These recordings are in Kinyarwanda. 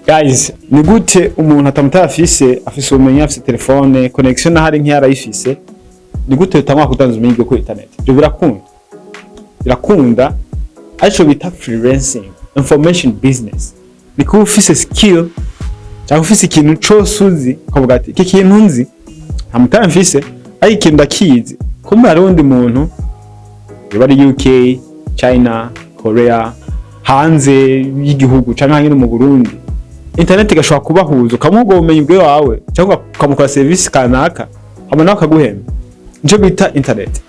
Guys, ni gute umuntu atamutafise afise ubumenyi afise telefone connection nahari nk'yarayifise ni gute utamwa kutanza ubumenyi bwo kuri internet? Byo birakunda aco bita freelancing, information business. Ni ko ufise skill cyangwa ufise ikintu cyose uzi ukavuga ati iki kintu nzi ntamutafise ari ikintu ndakizi kumbe hari undi muntu bari UK, China, Korea, hanze y'igihugu cyangwa hano mu Burundi. Internet igashobora kubahuza ukamuha ubumenyi bwe wawe cyangwa ukamukora service kanaka abana bakaguhemba. Nico bita internet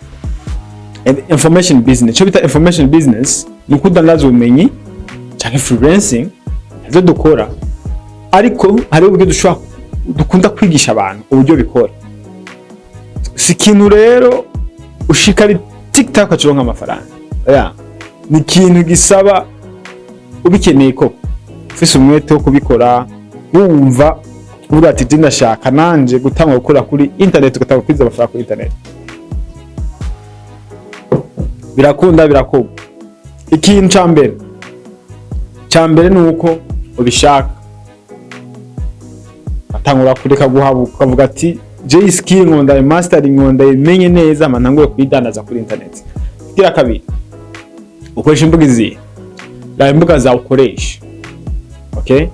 and information business. Nico bita information business ni kudandaza ubumenyi cyangwa freelancing azo dukora, ariko hari uburyo dukunda kwigisha abantu uburyo bikora. Si ikintu rero ushikari TikTok acuronka amafaranga, ni ikintu gisaba ubikeneye ko ufise umwete wo kubikora, wumva uvuga ati ndashaka nanje gutanga gukora kuri internet, ugatanga kwiza amafaranga kuri internet. Birakunda birakorwa. Ikintu cyambere nuko ubishaka, atangura kureka guhabuka ukavuga ati J skill ngonda mastering ngonda menye neza amanangure kwidandaza kuri internet. Kira kabiri ukoresha imbuga izi la imbuga za ukoresha, okay?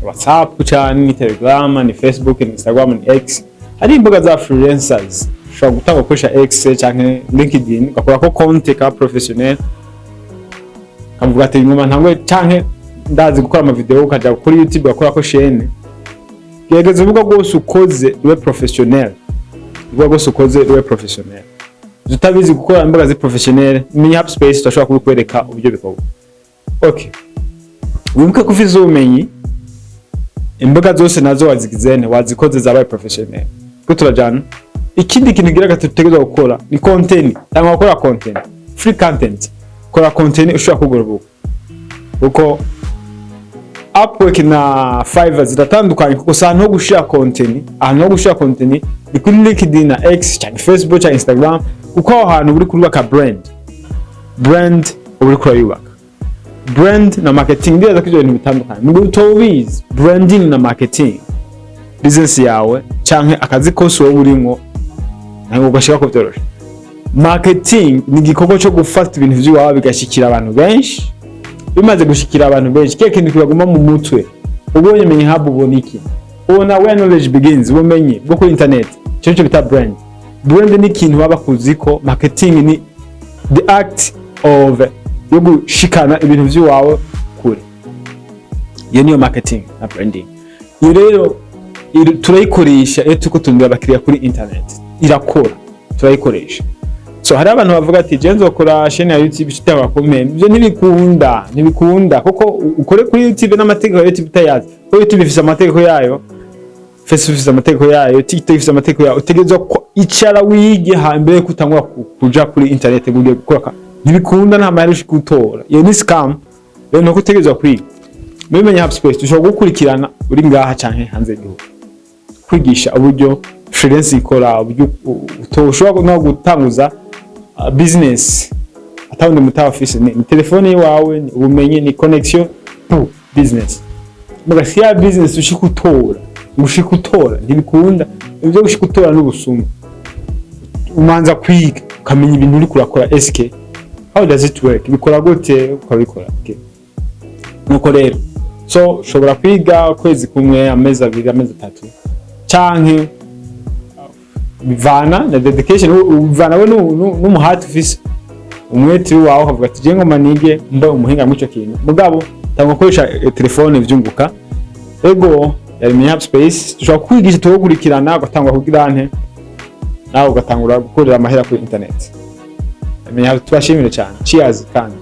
WhatsApp cyane, ni Telegram, ni Facebook, ni Instagram, ni X. Hari imbuga za freelancers ushobora gutanga ukoresha X cyangwa LinkedIn ugakora ko konti ka professionnel, kavuga ati nyuma ntangwe cyangwa ndazi gukora ama video ukaja kuri YouTube ugakora ko chaîne. Gerageza uvuga rwose ukoze ube professionnel, uvuga rwose ukoze ube professionnel. Utabizi gukora imbuga zi professionnel ni hub space tutashobora kubikwereka uburyo bikorwa. Okay, wibuke kufiza ubumenyi imbuga zose nazo wazigizene wazikoze zabaye professionnel. Ko turajana ikindi kintu gira gatutegeza gukora ni content, cyangwa gukora content, free content. Kora content ushobora kugurubuka uko Upwork na Fiverr ziratandukanye kuko sana no gushira content, ahantu ho gushira content ni kuri LinkedIn na X cyangwa Facebook cyangwa Instagram, kuko ahantu uri kurubaka brand uri kurayubaka. Brand na marketing ndiza ko ibintu bitandukanye. Ngo utobizi branding na marketing business yawe cyangwa akazi kose wowe urimo ntabwo gashika ko byoroshe. Marketing ni igikorwa cyo gufata ibintu by'iwawe bigashikira abantu benshi. Bimaze gushikira abantu benshi keke kintu kibaguma mu mutwe, ubonye menye habo uboniki, ubona where knowledge begins, ubumenyi bwo kuri internet. Cyo bita brand. Brand ni ikintu baba kuziko, marketing ni the act of yo gushikana ibintu by'iwawe kure. Iyo niyo marketing na branding. Iyo rero turayikoresha iyo tuko tundira abakiriya kuri internet, irakora turayikoresha. So hari abantu bavuga ati jenzo ukora chaîne ya YouTube cyangwa comment, ibyo ntibikunda kuko ukore kuri YouTube n'amategeko ya YouTube utayazi. Ko YouTube ifise amategeko yayo, Facebook ifise amategeko yayo, TikTok ifise amategeko yayo, utegerezwa ko icara wige hambere kutangwa kuja kuri internet gugiye gukora. Ntibikunda nta mahari gutora. Iyo ni scam. Rero nuko utegerezwa kwiga. Mubimenye hub space dushobora gukurikirana uri ngaha canke hanze y'igihugu. Kwigisha uburyo freelance ikora, uburyo utoshobora no gutanguza business atawundi mutawa office ni telefone yawe, ni ubumenyi, ni connection to business. Mugasiya business ushikutora ntibikunda. Ibyo gushikutora n'ubusuma. Umanza kwiga ukamenya ibintu uri kurakora SK. How does it work? Bikora gute ukabikora? Okay. Nuko rero so shobora kwiga kwezi kumwe, amezi abiri, amezi 3 canke bivana na dedication, uvana we n'umuhati ufise umwete wawe ukavuga ati je ngoma nige mba umuhinga muco kintu mugabo tangwa koresha telefone vyunguka. Ego yari mu hub space dushobora kwigisha tugukurikirana ugatangwa kugira nte nawe ugatangura gukorera amahera kuri internet. Tubashimire cyane. Cheers kandi